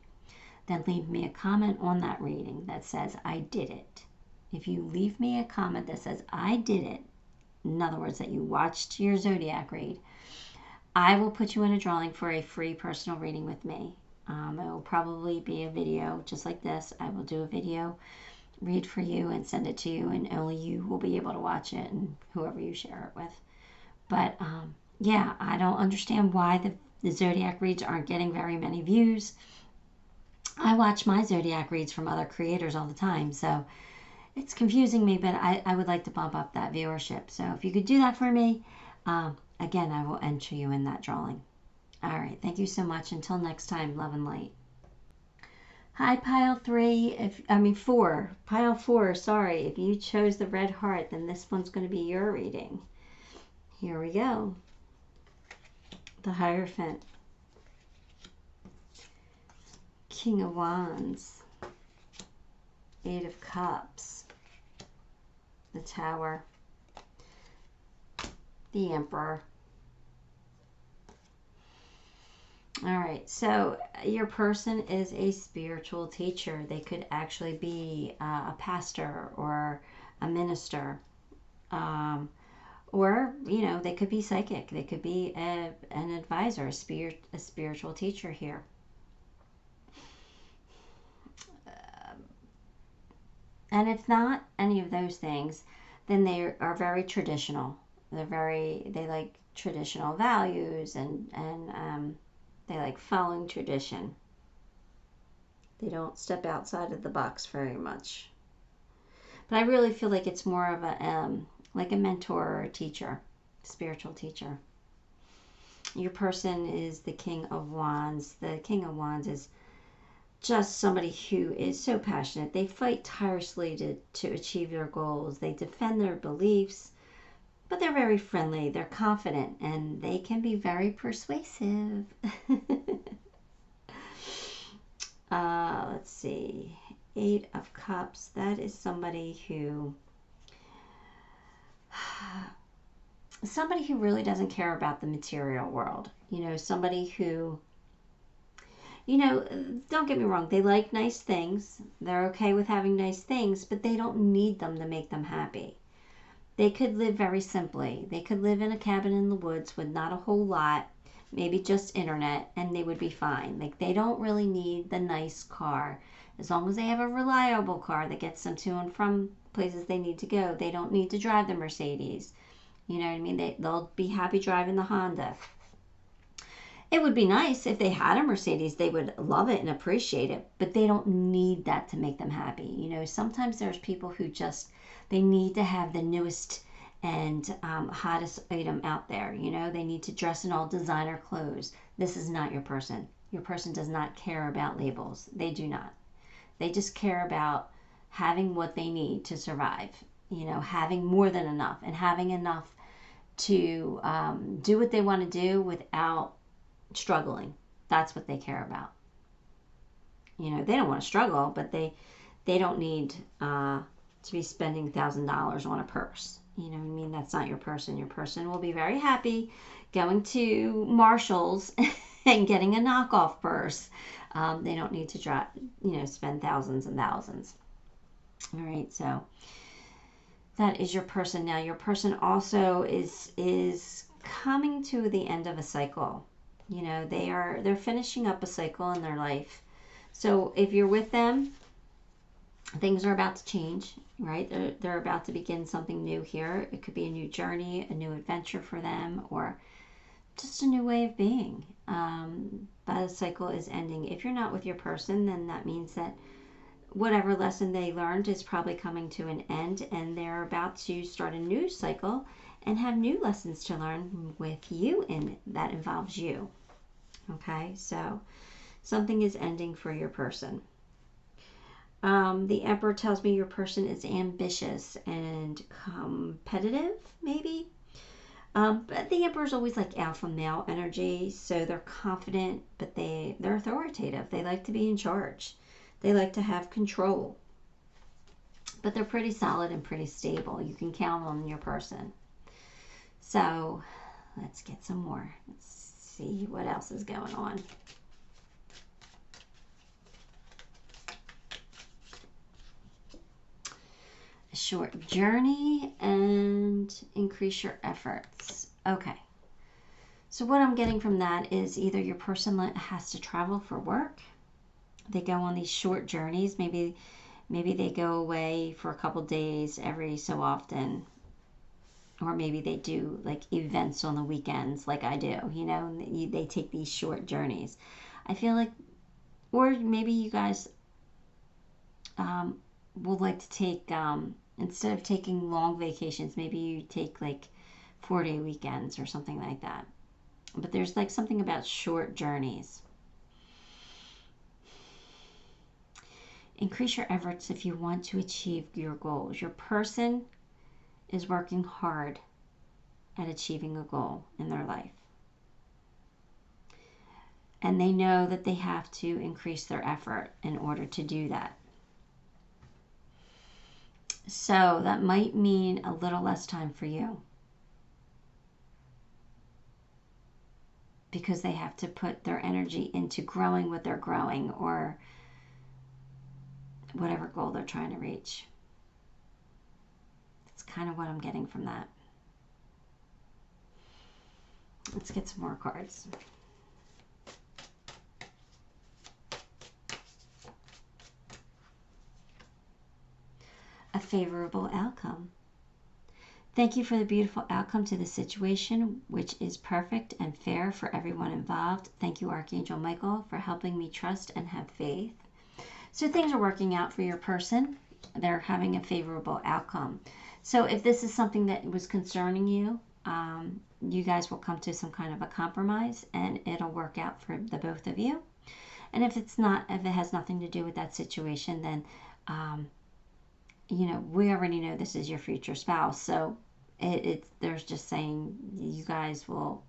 then leave me a comment on that reading that says, I did it. If you leave me a comment that says, I did it, in other words, that you watched your zodiac read, I will put you in a drawing for a free personal reading with me. It will probably be a video just like this. I will do a video read for you and send it to you, and only you will be able to watch it and whoever you share it with. But yeah, I don't understand why the zodiac reads aren't getting very many views. I watch my zodiac reads from other creators all the time, so it's confusing me, but I would like to bump up that viewership. So if you could do that for me, again, I will enter you in that drawing. All right, thank you so much. Until next time, love and light. Hi, pile 4. Pile 4, sorry. If you chose the red heart, then this one's going to be your reading. Here we go. The Hierophant. King of Wands. 8 of Cups. The Tower. The Emperor. All right, so your person is a spiritual teacher. They could actually be a pastor or a minister. Or, you know, they could be psychic. They could be an advisor, a spiritual teacher here. And if not any of those things, then they are very traditional. They like traditional values and they like following tradition. They don't step outside of the box very much. But I really feel like it's more of a like a mentor or a teacher, spiritual teacher. Your person is the King of Wands. The King of Wands is just somebody who is so passionate. They fight tirelessly to achieve their goals. They defend their beliefs, but they're very friendly. They're confident, and they can be very persuasive. Let's see. 8 of Cups. That is somebody who really doesn't care about the material world. You know, somebody who, you know, don't get me wrong, they like nice things. They're okay with having nice things, but they don't need them to make them happy. They could live very simply. They could live in a cabin in the woods with not a whole lot, maybe just internet, and they would be fine. Like, they don't really need the nice car. As long as they have a reliable car that gets them to and from places they need to go, they don't need to drive the Mercedes. You know what I mean? They'll be happy driving the Honda. It would be nice if they had a Mercedes. They would love it and appreciate it, but they don't need that to make them happy. You know, sometimes there's people who just, they need to have the newest and hottest item out there. You know, they need to dress in all designer clothes. This is not your person. Your person does not care about labels. They do not. They just care about having what they need to survive. You know, having more than enough and having enough to do what they want to do without struggling. That's what they care about. You know, they don't want to struggle, but they don't need to be spending $1,000 on a purse. You know what I mean? That's not your person. Your person will be very happy going to Marshall's and getting a knockoff purse. They don't need to spend thousands and thousands. All right, so that is your person. Now, your person also is coming to the end of a cycle. You know, they're finishing up a cycle in their life. So if you're with them, things are about to change, right? They're about to begin something new here. It could be a new journey, a new adventure for them, or just a new way of being. But the cycle is ending. If you're not with your person, then that means that whatever lesson they learned is probably coming to an end, and they're about to start a new cycle and have new lessons to learn with you, and that involves you. Okay, so something is ending for your person. The Emperor tells me your person is ambitious and competitive, maybe. But the Emperor is always like alpha male energy, so they're confident, but they're authoritative. They like to be in charge. They like to have control. but they're pretty solid and pretty stable. You can count on your person. So let's get some more. Let's see what else is going on. A short journey and increase your efforts. Okay. So what I'm getting from that is either your person has to travel for work. They go on these short journeys. Maybe they go away for a couple days every so often. Or maybe they do like events on the weekends like I do, you know, and they take these short journeys. I feel like, or maybe you guys would like to take, instead of taking long vacations, maybe you take like 4-day weekends or something like that. But there's like something about short journeys. Increase your efforts if you want to achieve your goals. Your person is working hard at achieving a goal in their life. And they know that they have to increase their effort in order to do that. So that might mean a little less time for you, because they have to put their energy into growing what they're growing or whatever goal they're trying to reach. That's kind of what I'm getting from that. Let's get some more cards. A favorable outcome. Thank you for the beautiful outcome to the situation, which is perfect and fair for everyone involved. Thank you, Archangel Michael, for helping me trust and have faith. So things are working out for your person. They're having a favorable outcome. So if this is something that was concerning you, you guys will come to some kind of a compromise and it'll work out for the both of you. And if it's not, if it has nothing to do with that situation, then you know, we already know this is your future spouse. So there's just saying you guys will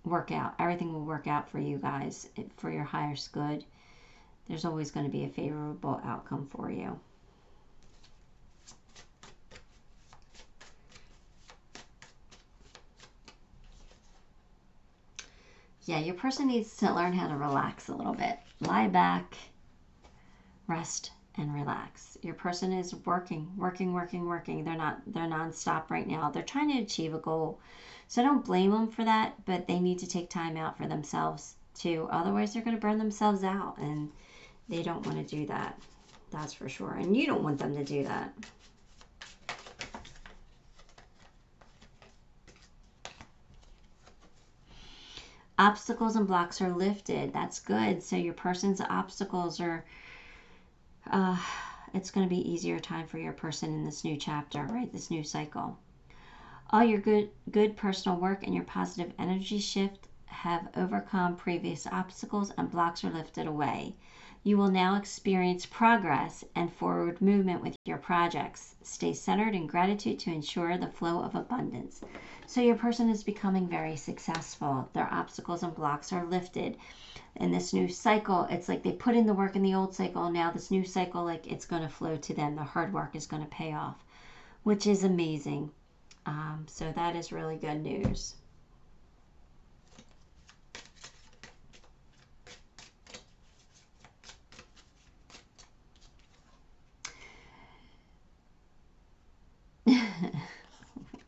work out. Everything will work out for you guys for your highest good. There's always going to be a favorable outcome for you. Yeah, your person needs to learn how to relax a little bit. Lie back, rest, and relax. Your person is working. They're non-stop right now. They're trying to achieve a goal. So don't blame them for that, but they need to take time out for themselves too. Otherwise, they're going to burn themselves out, and they don't want to do that. That's for sure. And you don't want them to do that. Obstacles and blocks are lifted. That's good. So your person's obstacles are, it's going to be easier time for your person in this new chapter, right? This new cycle. All your good personal work and your positive energy shift have overcome previous obstacles and blocks are lifted away. You will now experience progress and forward movement with your projects. Stay centered in gratitude to ensure the flow of abundance. So your person is becoming very successful. Their obstacles and blocks are lifted. In this new cycle, it's like they put in the work in the old cycle. Now this new cycle, like it's going to flow to them. The hard work is going to pay off, which is amazing. So that is really good news.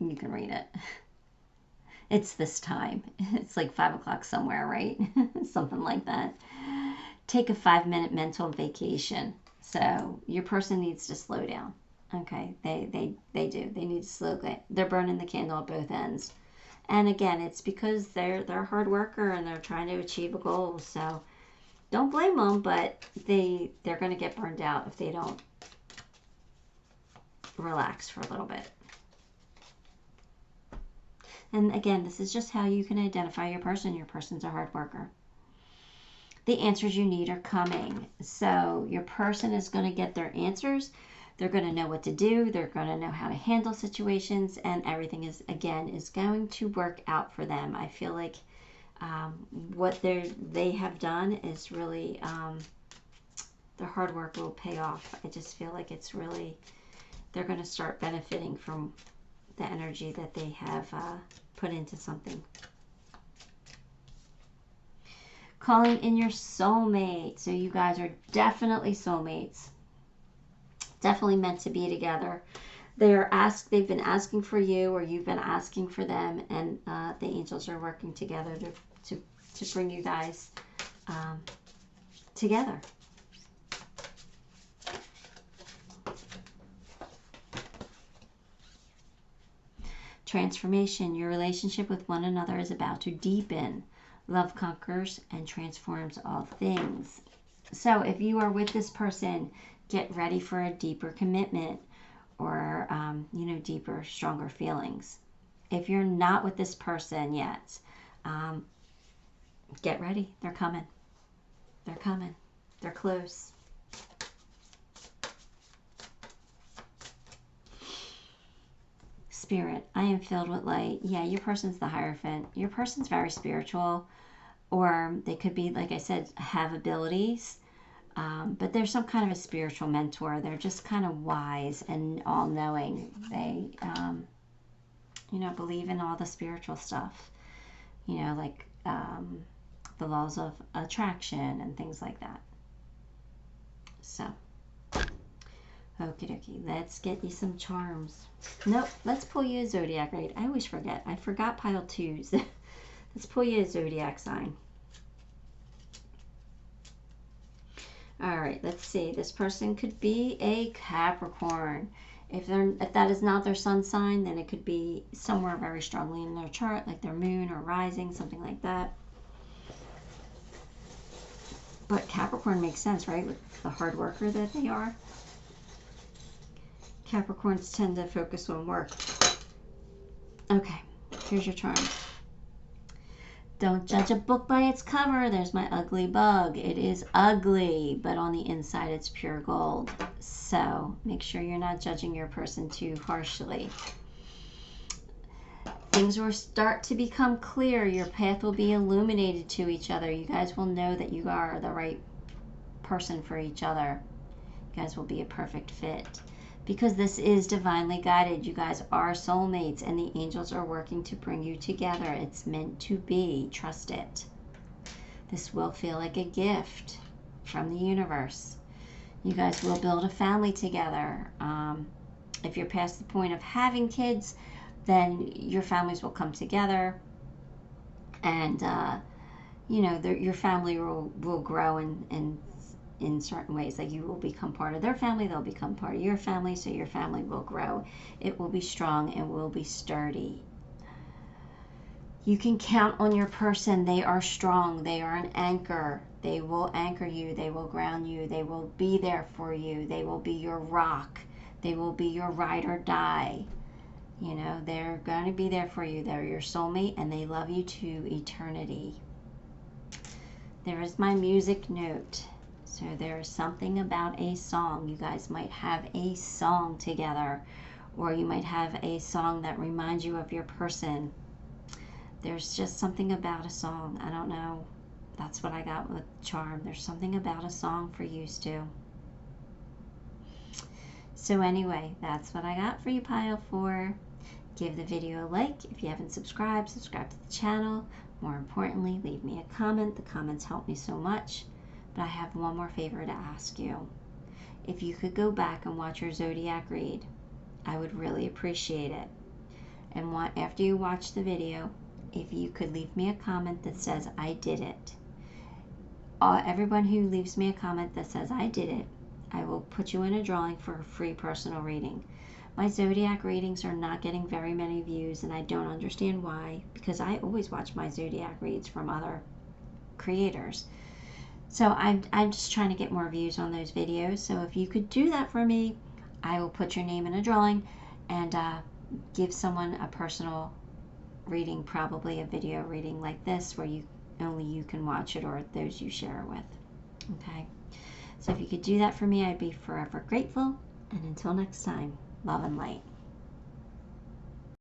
You can read it. It's this time. It's like 5 o'clock somewhere, right? Something like that. Take a 5-minute mental vacation. So your person needs to slow down. Okay, they do. They need to slow down. They're burning the candle at both ends. And again, it's because they're a hard worker and they're trying to achieve a goal. So don't blame them, but they're going to get burned out if they don't relax for a little bit. And again, this is just how you can identify your person. Your person's a hard worker. The answers you need are coming. So your person is going to get their answers. They're going to know what to do. They're going to know how to handle situations. And everything is going to work out for them. I feel like what they have done is really Their hard work will pay off. I just feel like it's really, they're going to start benefiting from the energy that they have put into something. Calling in your soulmate. So you guys are definitely soulmates. Definitely meant to be together. They've been asking for you, or you've been asking for them, and the angels are working together to bring you guys together. Transformation. Your relationship with one another is about to deepen. Love conquers and transforms all things. So if you are with this person, get ready for a deeper commitment, or deeper, stronger feelings. If you're not with this person yet, get ready. They're coming. They're coming. They're close. Spirit, I am filled with light. Yeah, your person's the Hierophant. Your person's very spiritual, or they could be, like I said, have abilities. But they're some kind of a spiritual mentor. They're just kind of wise and all-knowing. They, believe in all the spiritual stuff. Like the laws of attraction and things like that. So, okie dokie. Let's get you some charms. Nope, let's pull you a zodiac read. I always forget. I forgot pile 2s. Let's pull you a zodiac sign. All right, let's see. This person could be a Capricorn. If that is not their sun sign, then it could be somewhere very strongly in their chart, like their moon or rising, something like that. But Capricorn makes sense, right? With the hard worker that they are. Capricorns tend to focus on work. Okay, here's your charm. Don't judge a book by its cover. There's my ugly bug. It is ugly, but on the inside it's pure gold. So make sure you're not judging your person too harshly. Things will start to become clear. Your path will be illuminated to each other. You guys will know that you are the right person for each other. You guys will be a perfect fit. Because this is divinely guided. You guys are soulmates, and the angels are working to bring you together. It's meant to be. Trust it. This will feel like a gift from the universe. You guys will build a family together. If you're past the point of having kids, then your families will come together, and your family will grow in certain ways. Like, you will become part of their family, they'll become part of your family, so your family will grow. It will be strong and will be sturdy. You can count on your person. They are strong. They are an anchor. They will anchor you. They will ground you. They will be there for you. They will be your rock. They will be your ride or die. They're going to be there for you. They're your soulmate, and they love you to eternity. There is my music note. So there is something about a song. You guys might have a song together, or you might have a song that reminds you of your person. There's just something about a song. I don't know. That's what I got with charm. There's something about a song for you, Stu. So anyway, that's what I got for you, pile 4. Give the video a like. If you haven't subscribed, subscribe to the channel. More importantly, leave me a comment. The comments help me so much. But I have one more favor to ask you. If you could go back and watch your zodiac read, I would really appreciate it. And after you watch the video, if you could leave me a comment that says, I did it. Everyone who leaves me a comment that says, I did it, I will put you in a drawing for a free personal reading. My zodiac readings are not getting very many views, and I don't understand why, because I always watch my zodiac reads from other creators. So I'm just trying to get more views on those videos. So if you could do that for me, I will put your name in a drawing and give someone a personal reading, probably a video reading like this, where only you can watch it, or those you share it with. Okay? So if you could do that for me, I'd be forever grateful. And until next time, love and light.